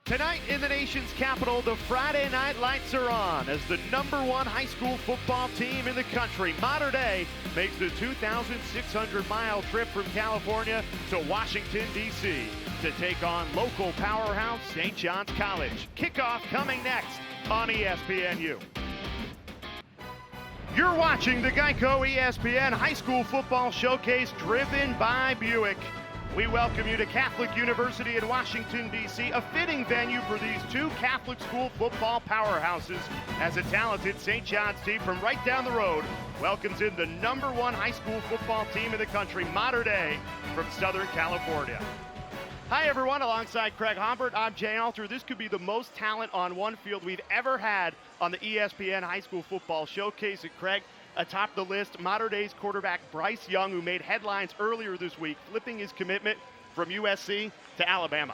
Tonight in the nation's capital, the Friday night lights are on as the #1 high school football team in the country, Mater Dei, makes the 2,600-mile trip from California to Washington, D.C. to take on local powerhouse St. John's College. Kickoff coming next on ESPNU. You're watching the Geico ESPN High School Football Showcase driven by Buick. We welcome you to Catholic University in Washington, D.C., a fitting venue for these two Catholic school football powerhouses as a talented St. John's team from right down the road welcomes in the #1 high school football team in the country, Mater Dei from Southern California. Hi, everyone. Alongside Craig Humbert, I'm Jay Alter. This could be the most talent on one field we've ever had on the ESPN High School Football Showcase. And Craig, atop the list, Mater Dei's quarterback Bryce Young, who made headlines earlier this week, flipping his commitment from USC to Alabama.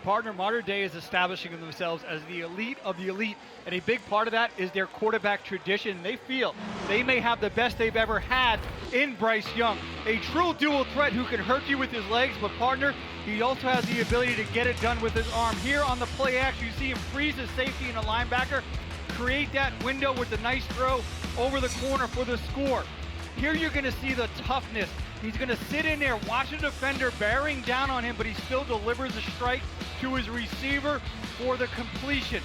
Partner, Mater Dei is establishing themselves as the elite of the elite, and a big part of that is their quarterback tradition. They feel they may have the best they've ever had in Bryce Young, a true dual threat who can hurt you with his legs, but partner, he also has the ability to get it done with his arm. Here on the play action, you see him freeze his safety and a linebacker, create that window with a nice throw over the corner for the score. Here you're going to see the toughness. He's going to sit in there, watch the defender bearing down on him, but he still delivers a strike to his receiver for the completion.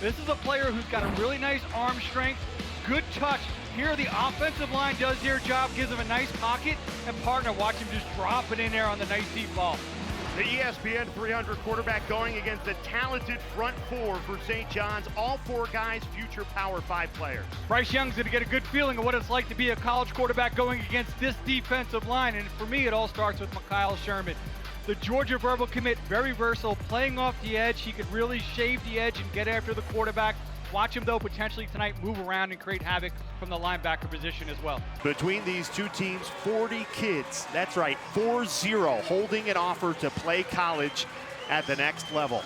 This is a player who's got a really nice arm strength, good touch. Here the offensive line does their job, gives him a nice pocket, and partner, watch him just drop it in there on the nice deep ball. The ESPN 300 quarterback going against a talented front four for St. John's. All four guys, future Power 5 players. Bryce Young's going to get a good feeling of what it's like to be a college quarterback going against this defensive line. And for me, it all starts with Kyle Sherman. The Georgia verbal commit, very versatile, playing off the edge. He could really shave the edge and get after the quarterback. Watch him, though, potentially tonight move around and create havoc from the linebacker position as well. Between these two teams, 40 kids, that's right, 4-0, holding an offer to play college at the next level.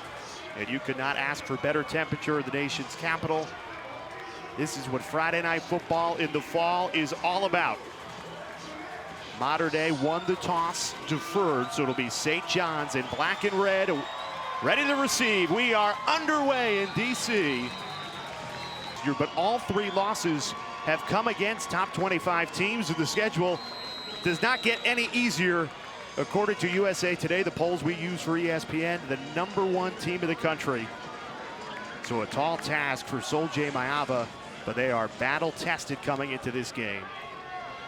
And you could not ask for better temperature in the nation's capital. This is what Friday night football in the fall is all about. Mater Dei won the toss, deferred, so it'll be St. John's in black and red, ready to receive. We are underway in D.C. But all three losses have come against top 25 teams, and the schedule does not get any easier. According to USA Today, the polls we use for ESPN, the #1 team in the country. So a tall task for Soldier Mayava, but they are battle-tested coming into this game.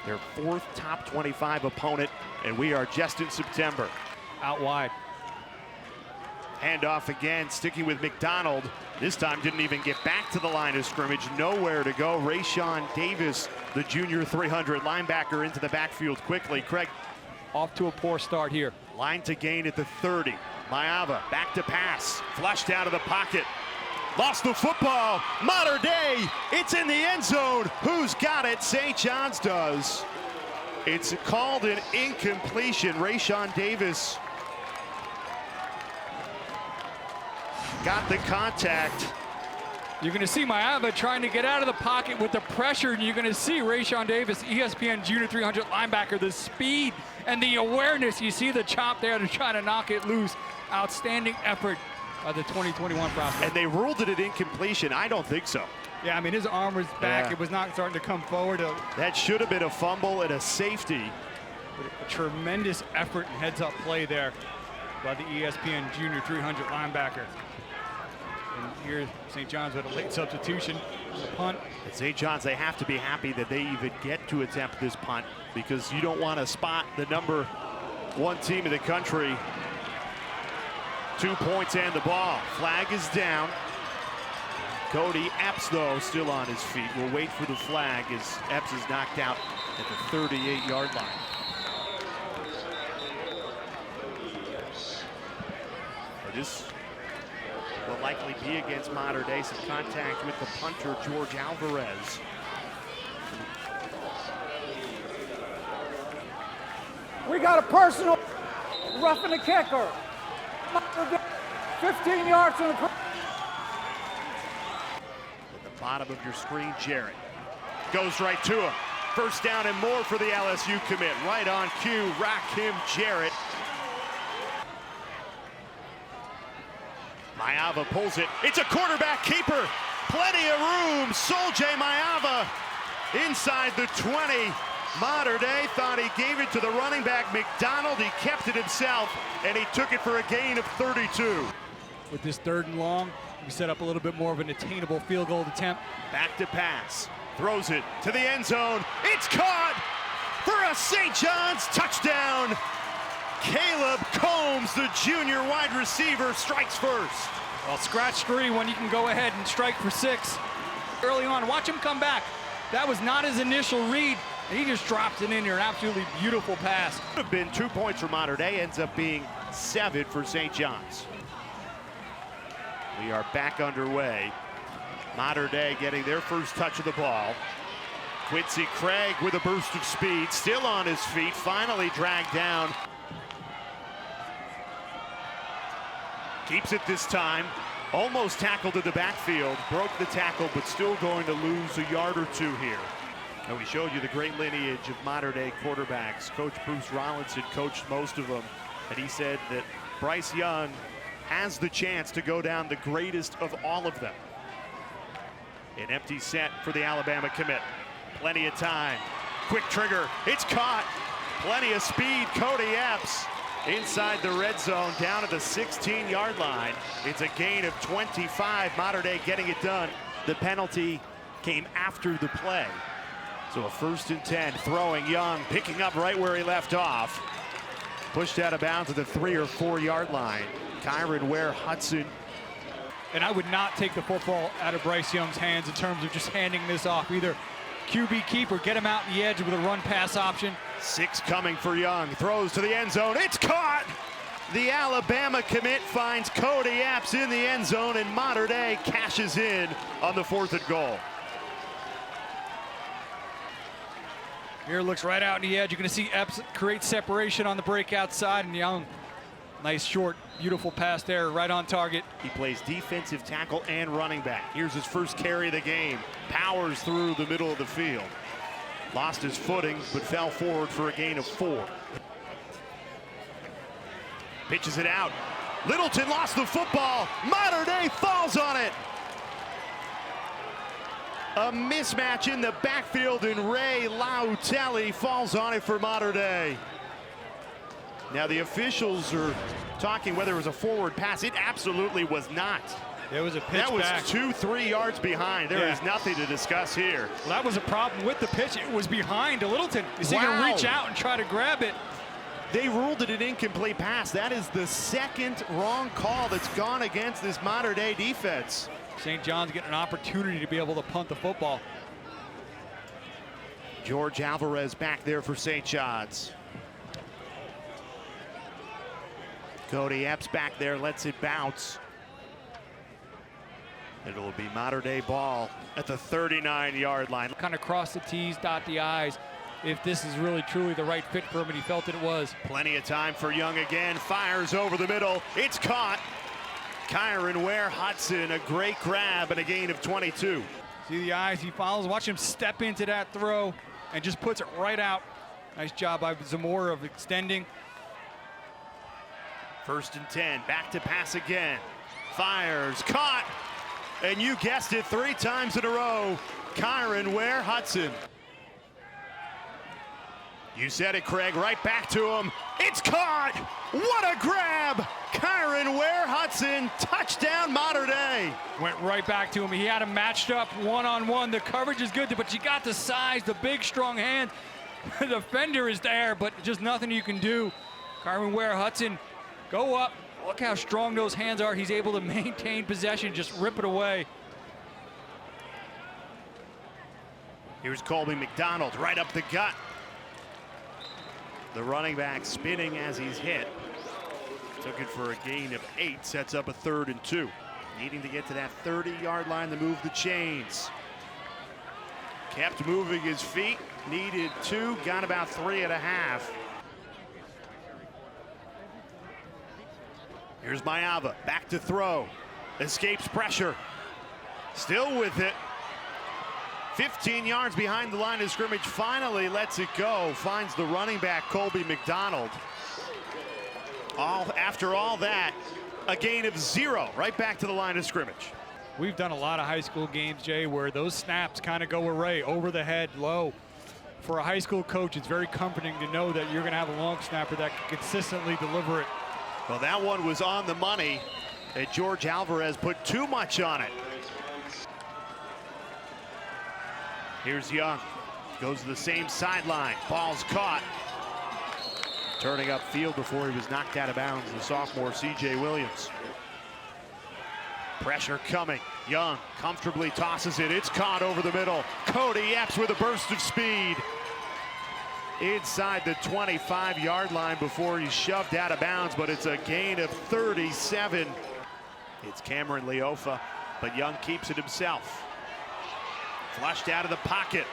Their 4th top 25 opponent, and we are just in September. Out wide. Handoff again, sticking with McDonald. This time didn't even get back to the line of scrimmage. Nowhere to go. Rayshawn Davis, the junior 300 linebacker, into the backfield quickly. Craig. Off to a poor start here. Line to gain at the 30. Mayava back to pass. Flushed out of the pocket. Lost the football. Mater Dei. It's in the end zone. Who's got it? St. John's does. It's called an incompletion. Rayshawn Davis got the contact. You're going to see Mayava trying to get out of the pocket with the pressure, and you're going to see Rayshawn Davis, ESPN Junior 300 linebacker, the speed and the awareness. You see the chop there to try to knock it loose. Outstanding effort by the 2021 prospect. And they ruled it an incompletion. I don't think so. Yeah, I mean, his arm was back. Yeah. It was not starting to come forward. That should have been a fumble and a safety. A tremendous effort and heads-up play there by the ESPN Junior 300 linebacker. And here, St. John's with a late substitution, the punt. At St. John's, they have to be happy that they even get to attempt this punt, because you don't want to spot the #1 team in the country. 2 points and the ball. Flag is down. Cody Epps, though, still on his feet. We'll wait for the flag as Epps is knocked out at the 38-yard line. This will likely be against Mater Dei. Some contact with the punter, George Alvarez. We got a personal roughing the kicker. 15 yards from the At the bottom of your screen, Jarrett goes right to him. First down and more for the LSU commit. Right on cue, Rakim Jarrett. Maiava pulls it. It's a quarterback keeper. Plenty of room. Soldier Maiava inside the 20. Mater Dei thought he gave it to the running back McDonald. He kept it himself, and he took it for a gain of 32. With this 3rd and long, we set up a little bit more of an attainable field goal attempt. Back to pass. Throws it to the end zone. It's caught for a St. John's touchdown. Caleb Combs, the junior wide receiver, strikes first. Well, scratch 3 when you can go ahead and strike for 6 early on. Watch him come back. That was not his initial read. He just drops it in there. An absolutely beautiful pass. Would have been 2 points for Mater Dei. Ends up being 7 for St. John's. We are back underway. Mater Dei getting their first touch of the ball. Quincy Craig with a burst of speed, still on his feet, finally dragged down. Keeps it this time. Almost tackled in the backfield. Broke the tackle, but still going to lose a yard or 2 here. And we showed you the great lineage of Mater Dei quarterbacks. Coach Bruce Rollinson coached most of them, and he said that Bryce Young has the chance to go down the greatest of all of them. An empty set for the Alabama commit. Plenty of time. Quick trigger. It's caught. Plenty of speed. Cody Epps inside the red zone down at the 16-yard line. It's a gain of 25. Mater Dei getting it done. The penalty came after the play. So a 1st and 10, throwing Young, picking up right where he left off. Pushed out of bounds at the 3 or 4 yard line. Kyron ware-hudson. And I would not take the football out of Bryce Young's hands in terms of just handing this off. Either QB keep or get him out the edge with a run pass option. 6 coming for Young, throws to the end zone, it's caught! The Alabama commit finds Cody Epps in the end zone, and Mater Dei cashes in on the 4th and goal. Here looks right out in the edge. You're going to see Epps create separation on the breakout side, and Young, nice short, beautiful pass there, right on target. He plays defensive tackle and running back. Here's his first carry of the game. Powers through the middle of the field. Lost his footing, but fell forward for a gain of 4. Pitches it out. Littleton lost the football. Mater Dei falls on it. A mismatch in the backfield, and Ray Lautelli falls on it for Mater Dei. Now the officials are talking whether it was a forward pass. It absolutely was not. There was a pitch that was back. 2-3 yards behind. There is nothing to discuss here. Well, that was a problem with the pitch. It was behind to Littleton. Is he going to reach out and try to grab it? They ruled it an incomplete pass. That is the 2nd wrong call that's gone against this Mater Dei defense. St. John's getting an opportunity to be able to punt the football. George Alvarez back there for St. John's. Cody Epps back there, lets it bounce. It'll be Mater Dei ball at the 39-yard line. Kind of cross the T's, dot the I's, if this is really truly the right fit for him, and he felt it was. Plenty of time for Young again. Fires over the middle. It's caught. Kyron ware-hudson, a great grab and a gain of 22. See the eyes he follows. Watch him step into that throw and just puts it right out. Nice job by Zamora of extending. 1st and 10, back to pass again. Fires, caught, and you guessed it, 3 times in a row. Kyron ware-hudson. You said it, Craig, right back to him. It's caught! What a grab! Kyron ware-hudson, touchdown Mater Dei. Went right back to him. He had him matched up one-on-one. The coverage is good, but you got the size, the big, strong hand. The defender is there, but just nothing you can do. Kyron ware-hudson, go up. Look how strong those hands are. He's able to maintain possession, just rip it away. Here's Colby Mcdonald, right up the gut. The running back spinning as he's hit. Took it for a gain of 8, sets up a 3rd and 2. Needing to get to that 30-yard line to move the chains. Kept moving his feet, needed 2, got about 3.5. Here's Maiava, back to throw. Escapes pressure. Still with it. 15 yards behind the line of scrimmage, finally lets it go. Finds the running back, Colby Mcdonald. After all that, A gain of 0, right back to the line of scrimmage. We've done a lot of high school games, Jay, where those snaps kind of go array, over the head, low. For a high school coach, it's very comforting to know that you're going to have a long snapper that can consistently deliver it. Well, that one was on the money, and George Alvarez put too much on it. Here's Young, goes to the same sideline, ball's caught. Turning upfield before he was knocked out of bounds, the sophomore C.J. Williams. Pressure coming, Young comfortably tosses it, it's caught over the middle. Cody Epps with a burst of speed. Inside the 25-yard line before he's shoved out of bounds, but it's a gain of 37. It's Cameron Leofa, but Young keeps it himself. Flushed out of the pocket.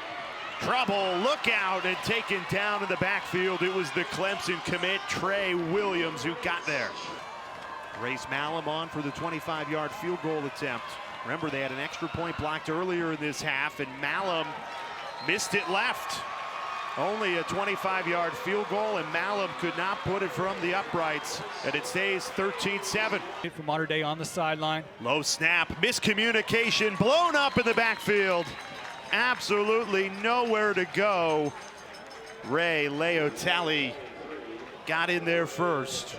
Trouble, look out, and taken down in the backfield. It was the Clemson commit, Tre Williams, who got there. Race Malum on for the 25-yard field goal attempt. Remember, they had an extra point blocked earlier in this half, and Malum missed it left. Only a 25-yard field goal, and Malum could not put it from the uprights, and it stays 13-7. For Mater Dei on the sideline. Low snap, miscommunication, blown up in the backfield. Absolutely nowhere to go. Ray Leotali got in there first.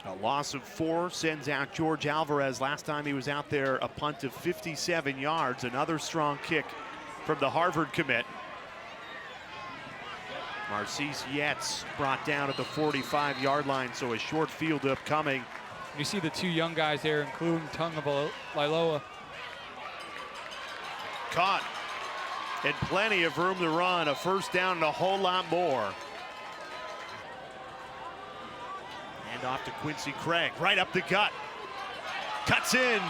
A loss of 4 sends out George Alvarez. Last time he was out there, a punt of 57 yards. Another strong kick from the Harvard commit. Marcise Yates brought down at the 45-yard line, so a short field upcoming. You see the 2 young guys there, including Tunga Vailoa. Caught, and plenty of room to run. A first down and a whole lot more. Hand off to Quincy Craig, right up the gut. Cuts in,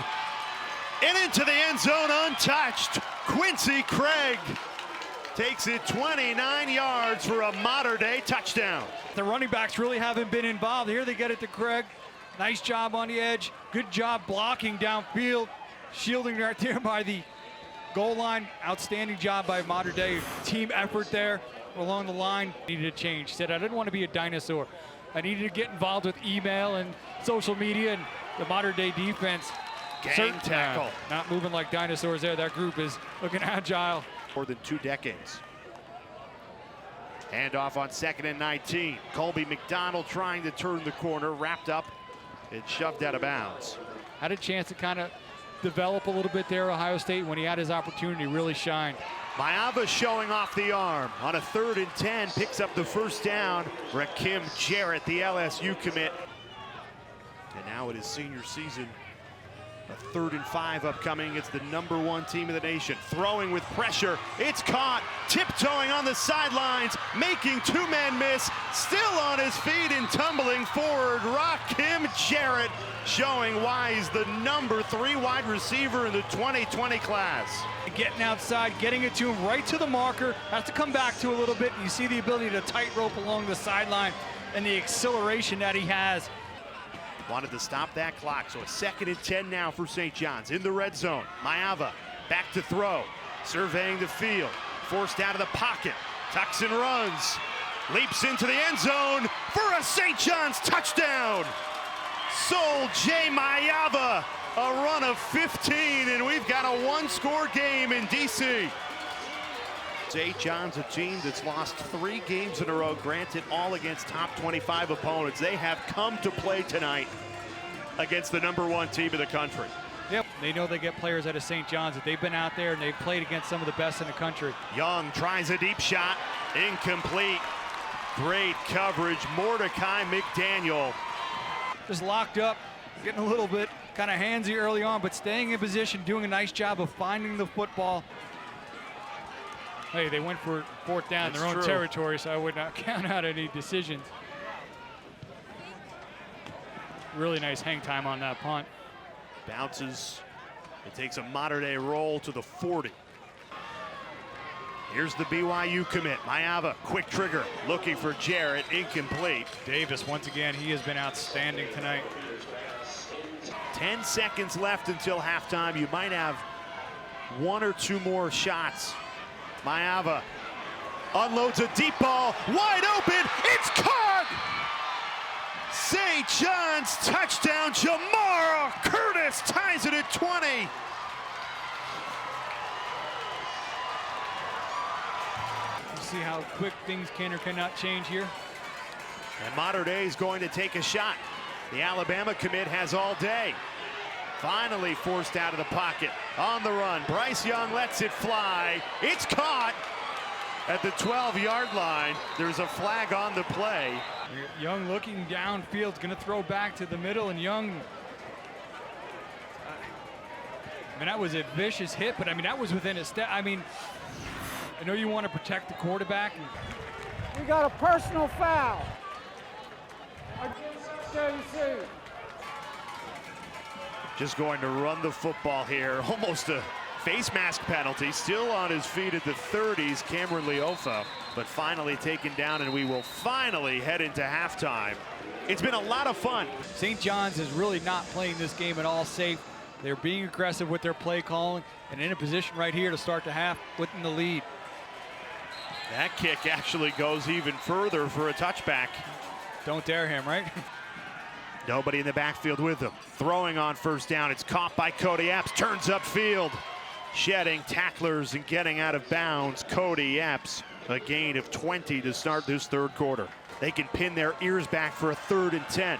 and into the end zone untouched. Quincy Craig takes it 29 yards for a Mater Dei touchdown. The running backs really haven't been involved. Here they get it to Craig. Nice job on the edge. Good job blocking downfield. Shielding right there by the goal line. Outstanding job by Mater Dei. Team effort there along the line. Needed a change. Said, I didn't want to be a dinosaur. I needed to get involved with email and social media, and the Mater Dei defense. Gang tackle. Not moving like dinosaurs there. That group is looking agile. More than 2 decades. Handoff on 2nd and 19. Colby Mcdonald trying to turn the corner, wrapped up and shoved out of bounds. Had a chance to kind of develop a little bit there, Ohio State. When he had his opportunity, really shined. Mayava showing off the arm on a 3rd and 10, picks up the first down. Rakim Jarrett, the LSU commit. And now it is senior season. A 3rd and 5 upcoming. It's the #1 team in the nation. Throwing with pressure. It's caught. Tiptoeing on the sidelines. Making 2 men miss. Still on his feet and tumbling forward. Rakim Jarrett showing why he's the #3 wide receiver in the 2020 class. Getting outside, getting it to him right to the marker. Has to come back to a little bit. You see the ability to tightrope along the sideline and the acceleration that he has. Wanted to stop that clock, so a 2nd and 10 now for St. John's in the red zone. Mayava back to throw, surveying the field, forced out of the pocket, tucks and runs, leaps into the end zone for a St. John's touchdown. Sol J. Mayava, a run of 15, and we've got a 1-score game in DC. St. John's, a team that's lost 3 games in a row, granted all against top 25 opponents. They have come to play tonight against the #1 team in the country. Yep, they know they get players out of St. John's, that they've been out there and they've played against some of the best in the country. Young tries a deep shot, incomplete. Great coverage, Mordecai McDaniel. Just locked up, getting a little bit kind of handsy early on, but staying in position, doing a nice job of finding the football. Hey, they went for 4th down in their own territory, so I would not count out any decisions. Really nice hang time on that punt. Bounces. It takes a Mater Dei roll to the 40. Here's the BYU commit. Mayava, quick trigger, looking for Jarrett, incomplete. Davis, once again, he has been outstanding tonight. 10 seconds left until halftime. You might have 1 or 2 more shots. Mayava unloads a deep ball, wide open, it's caught! St. John's touchdown. Jamar Curtis ties it at 20. You see how quick things can or cannot change here. And Mater Dei is going to take a shot. The Alabama commit has all day. Finally forced out of the pocket. On the run, Bryce Young lets it fly. It's caught at the 12-yard line. There's a flag on the play. Young looking downfield, going to throw back to the middle, and Young, I mean, that was a vicious hit, but I mean, that was within a step. I mean, I know you want to protect the quarterback. We got a personal foul against JC. Just going to run the football here. Almost a face mask penalty. Still on his feet at the 30s, Cameron Leofa. But finally taken down, and we will finally head into halftime. It's been a lot of fun. St. John's is really not playing this game at all safe. They're being aggressive with their play calling and in a position right here to start the half within the lead. That kick actually goes even further for a touchback. Don't dare him, right? Nobody in the backfield with him. Throwing on first down. It's caught by Cody Epps. Turns upfield. Shedding tacklers and getting out of bounds. Cody Epps, a gain of 20 to start this third quarter. They can pin their ears back for a 3rd and 10.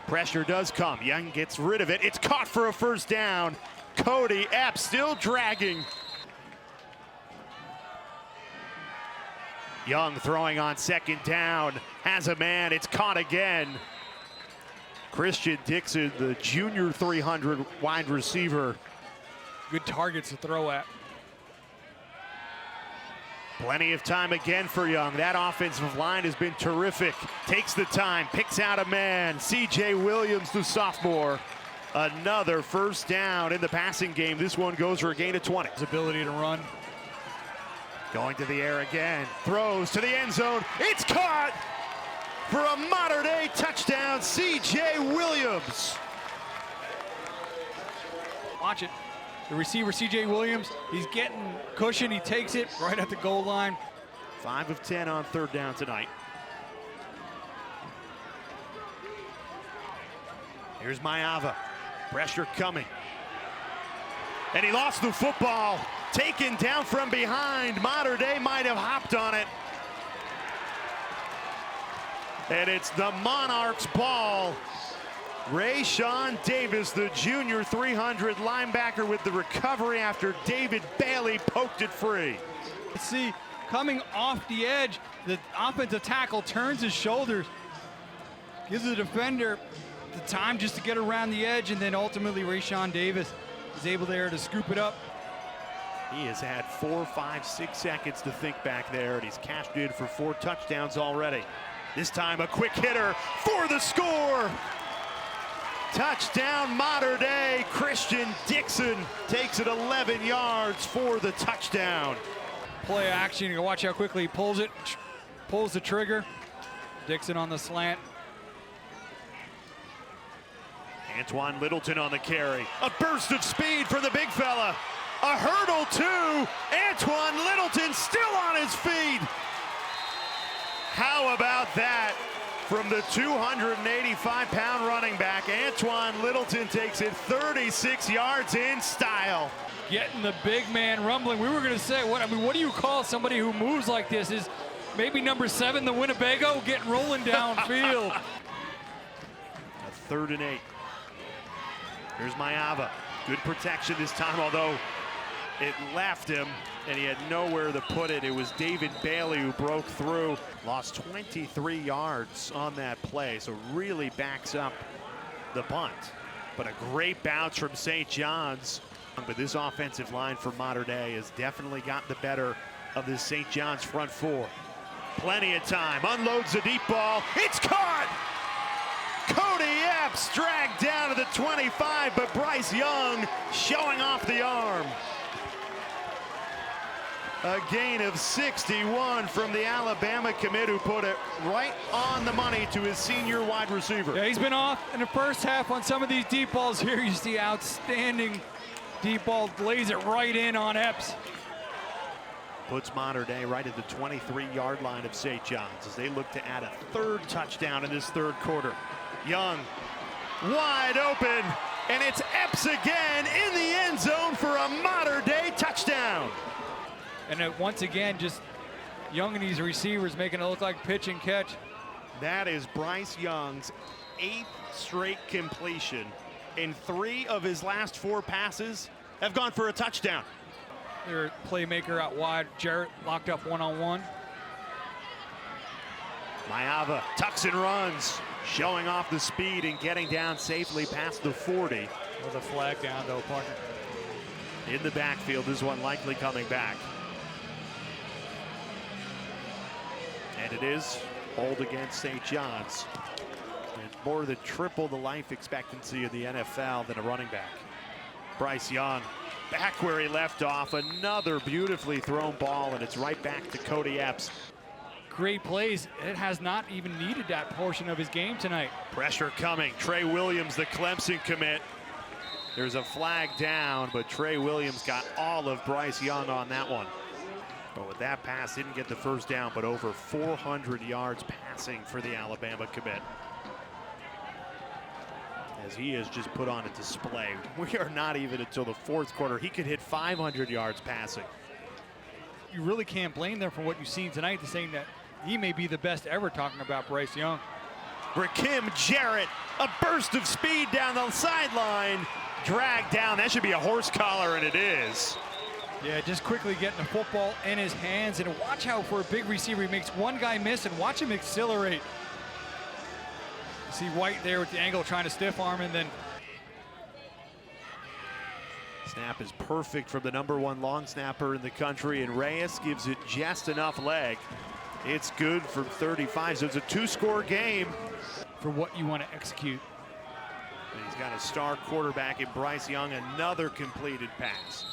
Pressure does come. Young gets rid of it. It's caught for a first down. Cody Epps still dragging. Young throwing on 2nd down. Has a man. It's caught again. Christian Dixon, the junior 300 wide receiver. Good targets to throw at. Plenty of time again for Young. That offensive line has been terrific. Takes the time, picks out a man. Tre Williams, the sophomore. Another first down in the passing game. This one goes for a gain of 20. His ability to run. Going to the air again. Throws to the end zone. It's caught for a Mater Dei touchdown. Tre Williams. Watch it. The receiver, Tre Williams, he's getting cushion. He takes it right at the goal line. 5 of 10 on 3rd down tonight. Here's Mayava. Pressure coming. And he lost the football. Taken down from behind. Mater Dei might have hopped on it. And it's the Monarchs' ball. Rayshawn Davis, the junior 300 linebacker, with the recovery after David Bailey poked it free. See, coming off the edge, the offensive tackle turns his shoulders, gives the defender the time just to get around the edge, and then ultimately Rayshawn Davis is able there to scoop it up. He has had 4, 5, 6 seconds to think back there, and he's cashed in for 4 touchdowns already. This time a quick hitter for the score. Touchdown Mater Dei. Christian Dixon takes it 11 yards for the touchdown. Play action, you can watch how quickly he pulls it, pulls the trigger. Dixon on the slant. Antoine Littleton on the carry. A burst of speed for the big fella. A hurdle too. Antoine Littleton still on his feet. How about that? From the 285-pound running back, Antoine Littleton takes it 36 yards in style. Getting the big man rumbling. We were going to say, what do you call somebody who moves like this? Is maybe number 7, the Winnebago, getting rolling downfield. A 3rd and 8. Here's Mayava. Good protection this time, although it left him and he had nowhere to put it. It was David Bailey who broke through. Lost 23 yards on that play, so really backs up the punt. But a great bounce from St. John's. But this offensive line for Mater Dei has definitely got the better of this St. John's front 4. Plenty of time. Unloads the deep ball. It's caught! Cody Epps dragged down to the 25, but Bryce Young showing off the arm. A gain of 61 from the Alabama commit, who put it right on the money to his senior wide receiver. Yeah, he's been off in the first half on some of these deep balls here. You see outstanding deep ball, lays it right in on Epps. Puts Mater Dei right at the 23-yard line of St. John's as they look to add a 3rd touchdown in this 3rd quarter. Young, wide open, and it's Epps again in the end zone for a Mater Dei touchdown. And once again, just Young and these receivers making it look like pitch and catch. That is Bryce Young's 8th straight completion, and 3 of his last 4 passes have gone for a touchdown. Their playmaker out wide, Jarrett locked up one-on-one. Mayava tucks and runs, showing off the speed and getting down safely past the 40. With a flag down though, partner. In the backfield, this one likely coming back. And it is hold against St. John's. And more than triple the life expectancy of the NFL than a running back. Bryce Young back where he left off. Another beautifully thrown ball, and it's right back to Cody Epps. Great plays. It has not even needed that portion of his game tonight. Pressure coming. Tre Williams, the Clemson commit. There's a flag down, but Tre Williams got all of Bryce Young on that one. But with that pass, didn't get the first down, but over 400 yards passing for the Alabama commit. As he has just put on a display. We are not even until the 4th quarter. He could hit 500 yards passing. You really can't blame them for what you've seen tonight, to saying that he may be the best ever, talking about Bryce Young. Rakim, Jarrett, a burst of speed down the sideline. Dragged down. That should be a horse collar, and it is. Yeah, just quickly getting the football in his hands, and watch how for a big receiver he makes one guy miss, and watch him accelerate. You see White there with the angle trying to stiff arm, and then snap is perfect from the #1 long snapper in the country, and Reyes gives it just enough leg. It's good for 35, so it's a 2-score game. For what you want to execute. And he's got a star quarterback in Bryce Young, another completed pass.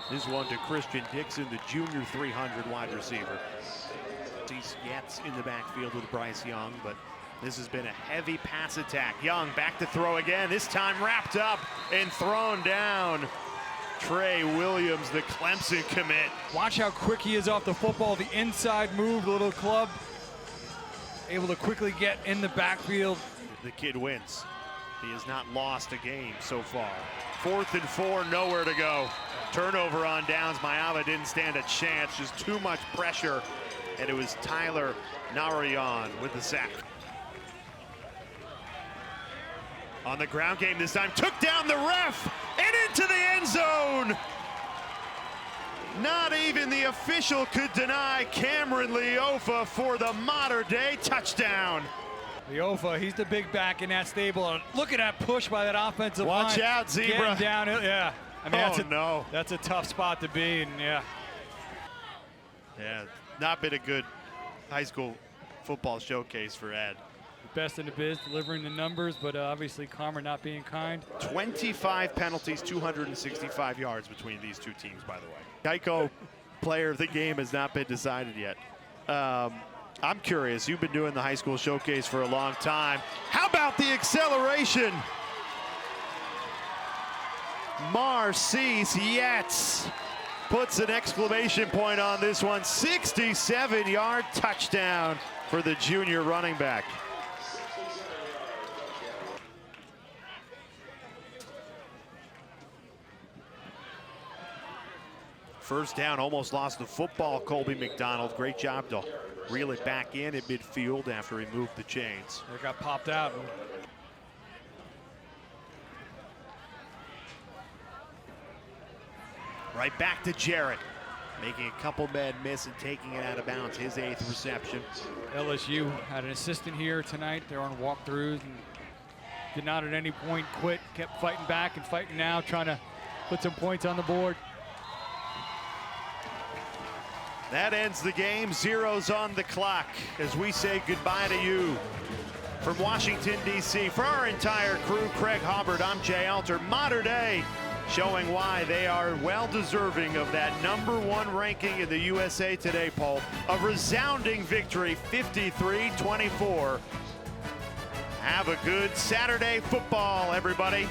This one to Christian Dixon, the junior 300 wide receiver. He's Yates in the backfield with Bryce Young, but this has been a heavy pass attack. Young back to throw again, this time wrapped up and thrown down. Tre Williams, the Clemson commit. Watch how quick he is off the football, the inside move, the little club. Able to quickly get in the backfield. The kid wins. He has not lost a game so far. 4th and 4, nowhere to go. Turnover on downs. Mayava didn't stand a chance, just too much pressure. And it was Tyler Narayan with the sack. On the ground game this time, took down the ref and into the end zone. Not even the official could deny Cameron Leofa for the Mater Dei touchdown. Leofa, he's the big back in that stable. And look at that push by that offensive line. Watch out, Zebra. Getting down, yeah. I mean, that's a tough spot to be, and yeah. Yeah, not been a good high school football showcase for Ed. Best in the biz, delivering the numbers, but obviously karma not being kind. 25 penalties, 265 yards between these two teams, by the way. Geico player of the game has not been decided yet. I'm curious, you've been doing the high school showcase for a long time. How about the acceleration? Marcis Yates puts an exclamation point on this one. 67-yard touchdown for the junior running back. First down, almost lost the football, Colby Mcdonald. Great job to reel it back in at midfield after he moved the chains. It got popped out. Right back to Jarrett, making a couple men miss and taking it out of bounds, his 8th reception. LSU had an assistant here tonight. They're on walkthroughs and did not at any point quit, kept fighting back and fighting now, trying to put some points on the board. That ends the game. 0's on the clock as we say goodbye to you. From Washington, D.C., for our entire crew, Craig Hubbard, I'm Jay Alter. Mater Dei showing why they are well deserving of that #1 ranking in the USA Today poll. A resounding victory, 53-24. Have a good Saturday football, everybody.